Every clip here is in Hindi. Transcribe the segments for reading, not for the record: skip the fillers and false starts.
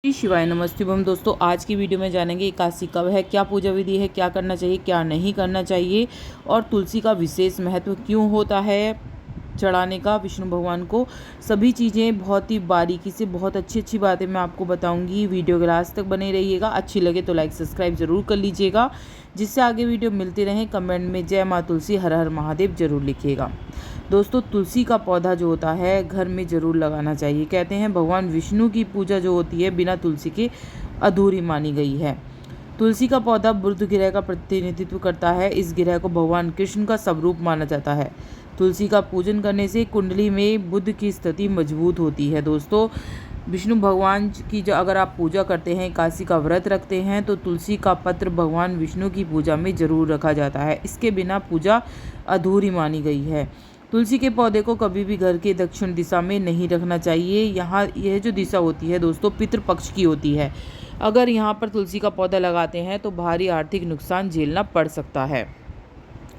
जी शिवाय नमस्ते बम दोस्तों, आज की वीडियो में जानेंगे एकादशी कब है, क्या पूजा विधि है, क्या करना चाहिए क्या नहीं करना चाहिए और तुलसी का विशेष महत्व क्यों होता है चढ़ाने का विष्णु भगवान को। सभी चीज़ें बहुत ही बारीकी से बहुत अच्छी अच्छी बातें मैं आपको बताऊंगी। वीडियो के लास्ट तक बने रहिएगा। अच्छी लगे तो लाइक सब्सक्राइब जरूर कर लीजिएगा, जिससे आगे वीडियो मिलती रहें। कमेंट में जय माँ तुलसी हर हर महादेव जरूर लिखिएगा। दोस्तों, तुलसी का पौधा जो होता है घर में ज़रूर लगाना चाहिए। कहते हैं भगवान विष्णु की पूजा जो होती है बिना तुलसी के अधूरी मानी गई है। तुलसी का पौधा बुध ग्रह का प्रतिनिधित्व करता है। इस ग्रह को भगवान कृष्ण का स्वरूप माना जाता है। तुलसी का पूजन करने से कुंडली में बुध की स्थिति मजबूत होती है। दोस्तों, विष्णु भगवान की जो अगर आप पूजा करते हैं, एकादशी का व्रत रखते हैं, तो तुलसी का पत्र भगवान विष्णु की पूजा में ज़रूर रखा जाता है। इसके बिना पूजा अधूरी मानी गई है। तुलसी के पौधे को कभी भी घर के दक्षिण दिशा में नहीं रखना चाहिए। यहाँ यह जो दिशा होती है दोस्तों पितृपक्ष की होती है। अगर यहाँ पर तुलसी का पौधा लगाते हैं तो भारी आर्थिक नुकसान झेलना पड़ सकता है।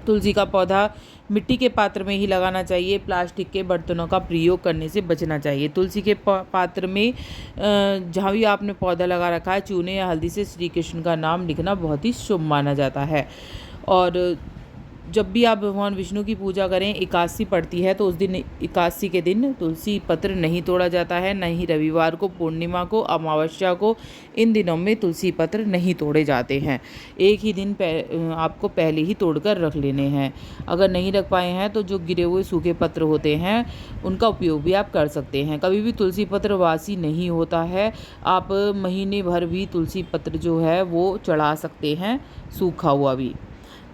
तुलसी का पौधा मिट्टी के पात्र में ही लगाना चाहिए। प्लास्टिक के बर्तनों का प्रयोग करने से बचना चाहिए। तुलसी के पात्र में जहाँ भी आपने पौधा लगा रखा है, चूने या हल्दी से श्री कृष्ण का नाम लिखना बहुत ही शुभ माना जाता है। और जब भी आप भगवान विष्णु की पूजा करें, एकादशी पड़ती है तो उस दिन एकादशी के दिन तुलसी पत्र नहीं तोड़ा जाता है। न ही रविवार को, पूर्णिमा को, अमावस्या को, इन दिनों में तुलसी पत्र नहीं तोड़े जाते हैं। एक ही दिन आपको पहले ही तोड़कर रख लेने हैं। अगर नहीं रख पाए हैं तो जो गिरे हुए सूखे पत्र होते हैं उनका उपयोग भी आप कर सकते हैं। कभी भी तुलसी पत्र वासी नहीं होता है। आप महीने भर भी तुलसी पत्र जो है वो चढ़ा सकते हैं, सूखा हुआ भी।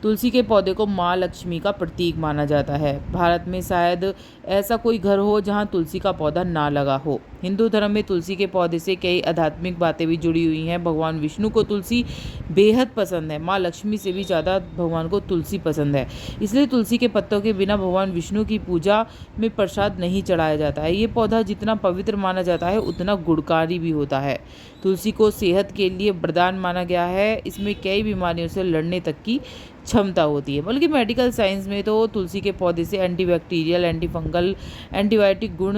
तुलसी के पौधे को माँ लक्ष्मी का प्रतीक माना जाता है। भारत में शायद ऐसा कोई घर हो जहाँ तुलसी का पौधा ना लगा हो। हिंदू धर्म में तुलसी के पौधे से कई आध्यात्मिक बातें भी जुड़ी हुई हैं। भगवान विष्णु को तुलसी बेहद पसंद है। माँ लक्ष्मी से भी ज़्यादा भगवान को तुलसी पसंद है। इसलिए तुलसी के पत्तों के बिना भगवान विष्णु की पूजा में प्रसाद नहीं चढ़ाया जाता है। ये पौधा जितना पवित्र माना जाता है उतना गुणकारी भी होता है। तुलसी को सेहत के लिए वरदान माना गया है। इसमें कई बीमारियों से लड़ने तक की क्षमता होती है। बल्कि मेडिकल साइंस में तो तुलसी के पौधे से एंटीबैक्टीरियल, एंटीफंगल, एंटीबायोटिक गुण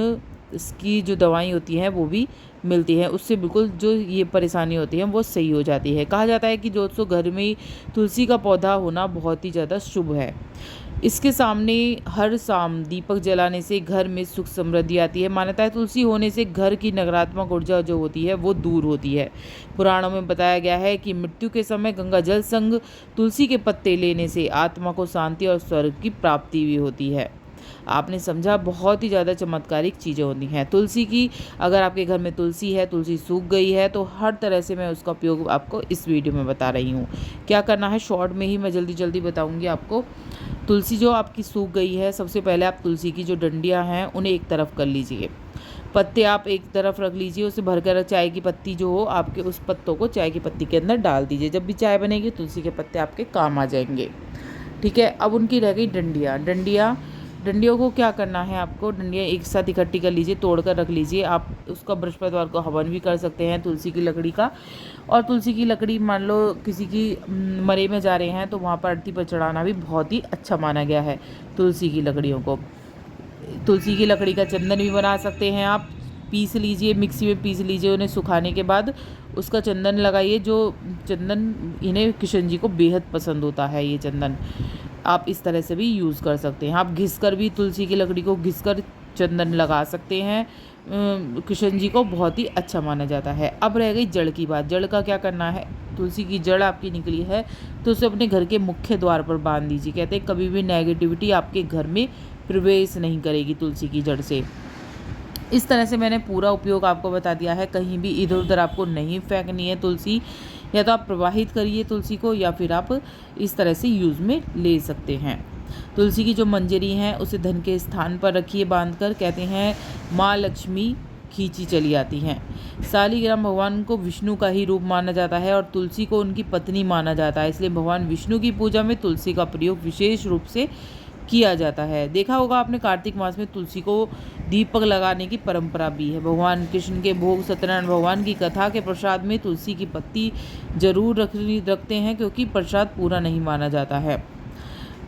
की जो दवाएं होती हैं वो भी मिलती हैं। उससे बिल्कुल जो ये परेशानी होती है वो सही हो जाती है। कहा जाता है कि दोस्तों घर में तुलसी का पौधा होना बहुत ही ज़्यादा शुभ है। इसके सामने हर शाम दीपक जलाने से घर में सुख समृद्धि आती है। मान्यता है तुलसी होने से घर की नकारात्मक ऊर्जा जो होती है वो दूर होती है। पुराणों में बताया गया है कि मृत्यु के समय गंगा जल संग तुलसी के पत्ते लेने से आत्मा को शांति और स्वर्ग की प्राप्ति भी होती है। आपने समझा, बहुत ही ज़्यादा चमत्कारिक चीज़ें होती हैं तुलसी की। अगर आपके घर में तुलसी है, तुलसी सूख गई है, तो हर तरह से मैं उसका उपयोग आपको इस वीडियो में बता रही हूँ। क्या करना है शॉर्ट में ही मैं जल्दी जल्दी बताऊँगी आपको। तुलसी जो आपकी सूख गई है, सबसे पहले आप तुलसी की जो डंडियाँ हैं उन्हें एक तरफ कर लीजिए। पत्ते आप एक तरफ रख लीजिए। उसे भरकर चाय की पत्ती जो हो आपके, उस पत्तों को चाय की पत्ती के अंदर डाल दीजिए। जब भी चाय बनेगी तुलसी के पत्ते आपके काम आ जाएंगे। ठीक है, अब उनकी रह गई डंडियों को क्या करना है आपको, डंडियाँ एक साथ इकट्ठी कर लीजिए, तोड़ कर रख लीजिए। आप उसका बृहस्पतिवार को हवन भी कर सकते हैं तुलसी की लकड़ी का। और तुलसी की लकड़ी मान लो किसी की मरे में जा रहे हैं तो वहाँ पर आरती पर चढ़ाना भी बहुत ही अच्छा माना गया है। तुलसी की लकड़ियों को, तुलसी की लकड़ी का चंदन भी बना सकते हैं आप। पीस लीजिए, मिक्सी में पीस लीजिए, उन्हें सुखाने के बाद उसका चंदन लगाइए। जो चंदन इन्हें किशन जी को बेहद पसंद होता है, ये चंदन आप इस तरह से भी यूज़ कर सकते हैं। आप घिस कर भी तुलसी की लकड़ी को घिस कर चंदन लगा सकते हैं। किशन जी को बहुत ही अच्छा माना जाता है। अब रह गई जड़ की बात। जड़ का क्या करना है, तुलसी की जड़ आपकी निकली है तो उसे अपने घर के मुख्य द्वार पर बांध दीजिए। कहते हैं कभी भी नेगेटिविटी आपके घर में प्रवेश नहीं करेगी तुलसी की जड़ से। इस तरह से मैंने पूरा उपयोग आपको बता दिया है। कहीं भी इधर उधर आपको नहीं फेंकनी है तुलसी। या तो आप प्रवाहित करिए तुलसी को, या फिर आप इस तरह से यूज़ में ले सकते हैं। तुलसी की जो मंजरी हैं उसे धन के स्थान पर रखिए बांधकर। कहते हैं माँ लक्ष्मी खींची चली आती हैं। शालिग्राम भगवान को विष्णु का ही रूप माना जाता है और तुलसी को उनकी पत्नी माना जाता है। इसलिए भगवान विष्णु की पूजा में तुलसी का प्रयोग विशेष रूप से किया जाता है। देखा होगा आपने, कार्तिक मास में तुलसी को दीपक लगाने की परंपरा भी है। भगवान कृष्ण के भोग, सत्यनारायण भगवान की कथा के प्रसाद में तुलसी की पत्ती जरूर रखते हैं, क्योंकि प्रसाद पूरा नहीं माना जाता है।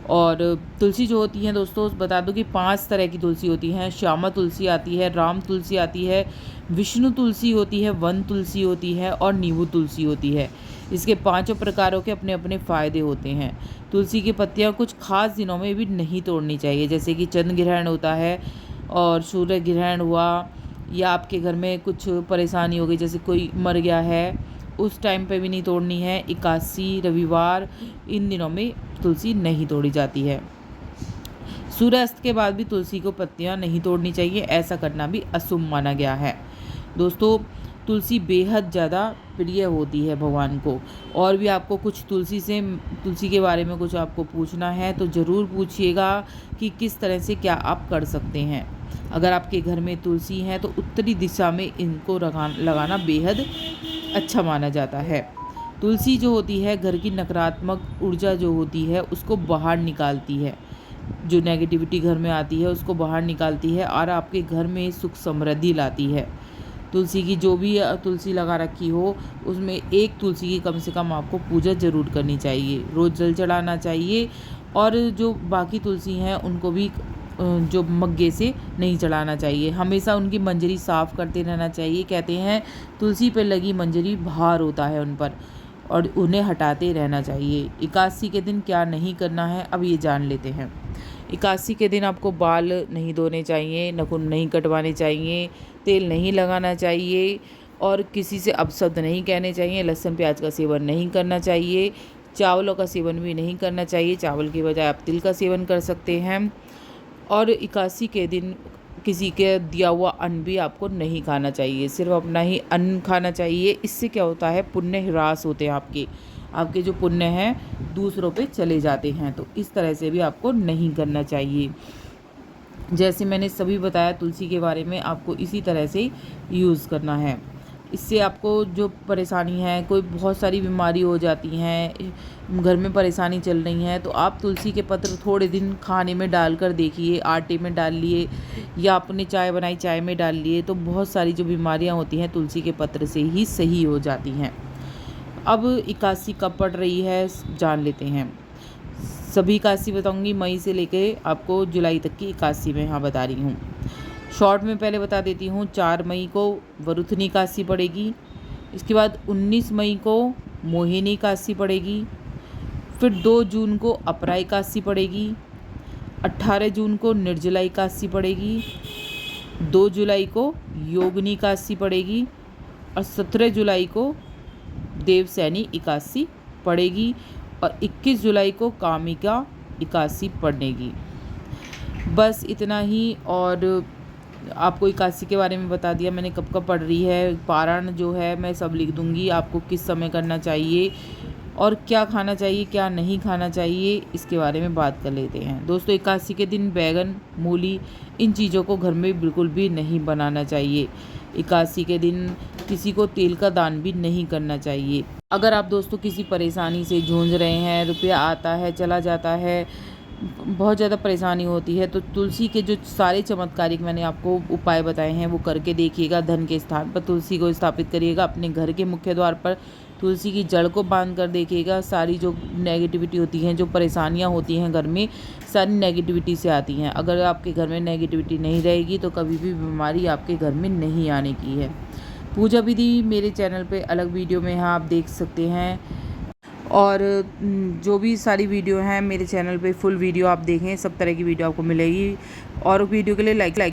और तुलसी जो होती है दोस्तों, बता दूं कि 5 तरह की तुलसी होती हैं। श्यामा तुलसी आती है, राम तुलसी आती है, विष्णु तुलसी होती है, वन तुलसी होती है और नींबू तुलसी होती है। इसके 5 प्रकारों के अपने अपने फ़ायदे होते हैं। तुलसी की पत्तियां कुछ खास दिनों में भी नहीं तोड़नी चाहिए, जैसे कि चंद्र ग्रहण होता है और सूर्य ग्रहण हुआ, या आपके घर में कुछ परेशानी हो गई, जैसे कोई मर गया है, उस टाइम पे भी नहीं तोड़नी है। एकादशी, रविवार, इन दिनों में तुलसी नहीं तोड़ी जाती है। सूर्यास्त के बाद भी तुलसी को पत्तियां नहीं तोड़नी चाहिए, ऐसा करना भी अशुभ माना गया है। दोस्तों, तुलसी बेहद ज़्यादा प्रिय होती है भगवान को। और भी आपको कुछ तुलसी के बारे में कुछ आपको पूछना है तो ज़रूर पूछिएगा कि किस तरह से क्या आप कर सकते हैं। अगर आपके घर में तुलसी है तो उत्तरी दिशा में इनको लगाना बेहद अच्छा माना जाता है। तुलसी जो होती है घर की नकारात्मक ऊर्जा जो होती है उसको बाहर निकालती है, जो नेगेटिविटी घर में आती है उसको बाहर निकालती है और आपके घर में सुख समृद्धि लाती है। तुलसी की जो भी तुलसी लगा रखी हो उसमें एक तुलसी की कम से कम आपको पूजा ज़रूर करनी चाहिए, रोज़ जल चढ़ाना चाहिए। और जो बाकी तुलसी हैं उनको भी जो मग्गे से नहीं चढ़ाना चाहिए, हमेशा उनकी मंजरी साफ़ करते रहना चाहिए। कहते हैं तुलसी पर लगी मंजरी भार होता है उन पर, और उन्हें हटाते रहना चाहिए। एकादशी के दिन क्या नहीं करना है अब ये जान लेते हैं। एकादशी के दिन आपको बाल नहीं धोने चाहिए, नाखून नहीं कटवाने चाहिए, तेल नहीं लगाना चाहिए और किसी से अपशब्द नहीं कहने चाहिए। लहसुन प्याज का सेवन नहीं करना चाहिए, चावलों का सेवन भी नहीं करना चाहिए, चावल की बजाय आप तिल का सेवन कर सकते हैं। और एकादशी के दिन किसी के दिया हुआ अन्न भी आपको नहीं खाना चाहिए, सिर्फ अपना ही अन्न खाना चाहिए। इससे क्या होता है, पुण्य ह्रास होते हैं, आपके जो पुण्य हैं दूसरों पे चले जाते हैं। तो इस तरह से भी आपको नहीं करना चाहिए। जैसे मैंने सभी बताया तुलसी के बारे में, आपको इसी तरह से यूज़ करना है। इससे आपको जो परेशानी है, कोई बहुत सारी बीमारी हो जाती हैं, घर में परेशानी चल रही है, तो आप तुलसी के पत्र थोड़े दिन खाने में डाल कर देखिए, आटे में डाल लिए या आपने चाय बनाई चाय में डाल लिए, तो बहुत सारी जो बीमारियां होती हैं तुलसी के पत्र से ही सही हो जाती हैं। अब एकादशी कब पड़ रही है जान लेते हैं। सभी एकादशी बताऊंगी, मई से लेके आपको जुलाई तक की एकादशी में यहाँ बता रही हूँ। शॉर्ट में पहले बता देती हूँ, 4 मई को वरुथनी एकादशी पड़ेगी, इसके बाद 19 मई को मोहिनी एकादशी पड़ेगी, फिर 2 जून को अपरा एकादशी पड़ेगी, 18 जून को निर्जला एकादशी पड़ेगी, 2 जुलाई को योगिनी एकादशी पड़ेगी और 17 जुलाई को देवसैनी एकादशी पड़ेगी और 21 जुलाई को कामिका एकादशी पड़ेगी। बस इतना ही। और आपको एकादशी के बारे में बता दिया मैंने, कब कब पड़ रही है। पारण जो है मैं सब लिख दूंगी, आपको किस समय करना चाहिए और क्या खाना चाहिए क्या नहीं खाना चाहिए, इसके बारे में बात कर लेते हैं। दोस्तों, एकादशी के दिन बैगन, मूली, इन चीज़ों को घर में बिल्कुल भी नहीं बनाना चाहिए। एकादशी के दिन किसी को तेल का दान भी नहीं करना चाहिए। अगर आप दोस्तों किसी परेशानी से जूझ रहे हैं, रुपया आता है चला जाता है, बहुत ज़्यादा परेशानी होती है, तो तुलसी के जो सारे चमत्कारिक मैंने आपको उपाय बताए हैं वो करके देखिएगा। धन के स्थान पर तुलसी को स्थापित करिएगा, अपने घर के मुख्य द्वार पर तुलसी की जड़ को बांध कर देखिएगा। सारी जो नेगेटिविटी होती हैं, जो परेशानियां होती हैं घर में, सारी नेगेटिविटी से आती हैं। अगर आपके घर में नेगेटिविटी नहीं रहेगी तो कभी भी बीमारी आपके घर में नहीं आने की है। पूजा विधि मेरे चैनल पे अलग वीडियो में यहाँ आप देख सकते हैं, और जो भी सारी वीडियो हैं मेरे चैनल पे फुल वीडियो आप देखें, सब तरह की वीडियो आपको मिलेगी। और वीडियो के लिए लाइक